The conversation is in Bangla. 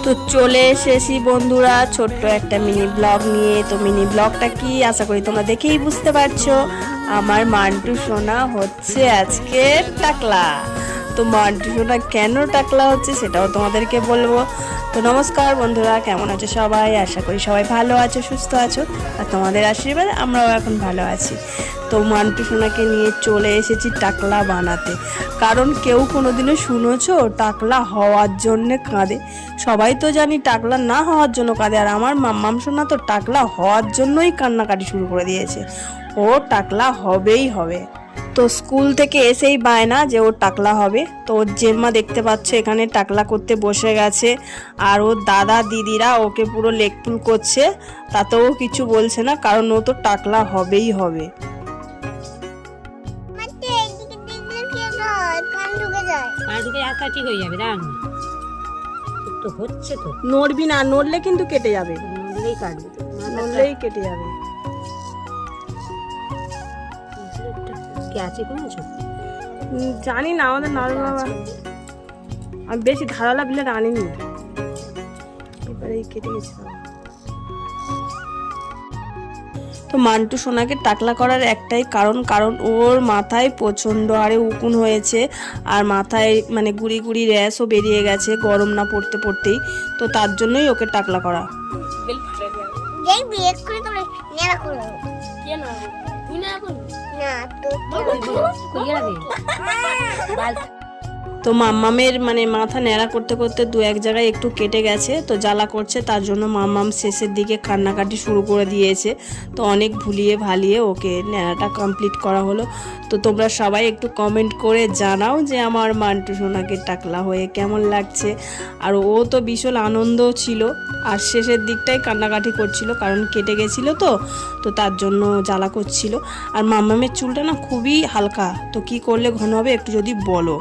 তো চলে এসেছি বন্ধুরা ছোট্ট একটা মিনি ব্লগ নিয়ে। তো মিনি ব্লগটা কি আশা করি তোমরা দেখেই বুঝতে পারছো। আমার মান্টু সোনা হচ্ছে আজকে টাকলা। তো মান্টু সোনা কেন টাকলা হচ্ছে সেটাও তোমাদেরকে বলবো। তো নমস্কার বন্ধুরা, কেমন আছো সবাই? আশা করি সবাই ভালো আছো, সুস্থ আছো, আর তোমাদের আশীর্বাদে আমরাও এখন ভালো আছি। তো মান্টু সোনাকে নিয়ে চলে এসেছি টাকলা বানাতে। কারণ কেউ কোনোদিনও শুনেছো টাকলা হওয়ার জন্যে কাঁদে? সবাই তো জানি টাকলা না হওয়ার জন্য কাঁদে, আর আমার মাম্মাম সোনা তো টাকলা হওয়ার জন্যই কান্নাকাটি শুরু করে দিয়েছে। ও টাকলা হবেই হবে। তো স্কুল থেকে এসেই বায়না যে ও টাকলা হবে। তো ওর জেম্মা দেখতে পাচ্ছ এখানে টাকলা করতে বসে গেছে, আর ওর দাদা দিদিরা ওকে পুরো লেকপুল করছে। তাতেও কিছু বলছে না, কারণ ও তো টাকলা হবেই হবে। নড়বি না, নড়লে কিন্তু কেটে যাবে। নড়লেই কেটে যাবে। জানি না, আমাদের নাড়ু বাবা আমি বেশি ধারালা বিলেট আনিনি, এবারে কেটে গেছে। তো মান্টু সোনাকে টাকলা করার একটাই কারণ ওর মাথায় প্রচণ্ড আরে উকুন হয়েছে, আর মাথায় মানে গুড়ি গুড়ি র্যাশও বেরিয়ে গেছে গরম না পড়তে পড়তেই। তো তার জন্যই ওকে টাকলা করা। তো মাম্মামের মানে মাথা ন্যাড়া করতে করতে দু এক জায়গায় একটু কেটে গেছে, তো জ্বালা করছে, তার জন্য মাম্মাম শেষের দিকে কান্নাকাটি শুরু করে দিয়েছে। তো অনেক ভুলিয়ে ভালিয়ে ওকে ন্যাড়াটা কমপ্লিট করা হলো। তো তোমরা সবাই একটু কমেন্ট করে জানাও যে আমার মান্টু সোনাকে টাকলা হয়ে কেমন লাগছে। আর ও তো ভীষণ আনন্দ ছিল, আর শেষের দিকটাই কান্নাকাটি করছিল, কারণ কেটে গেছিলো তো তার জন্য জ্বালা করছিল। আর মাম্মামের চুলটা না খুবই হালকা, তো কি করলে ঘন হবে একটু যদি বলো।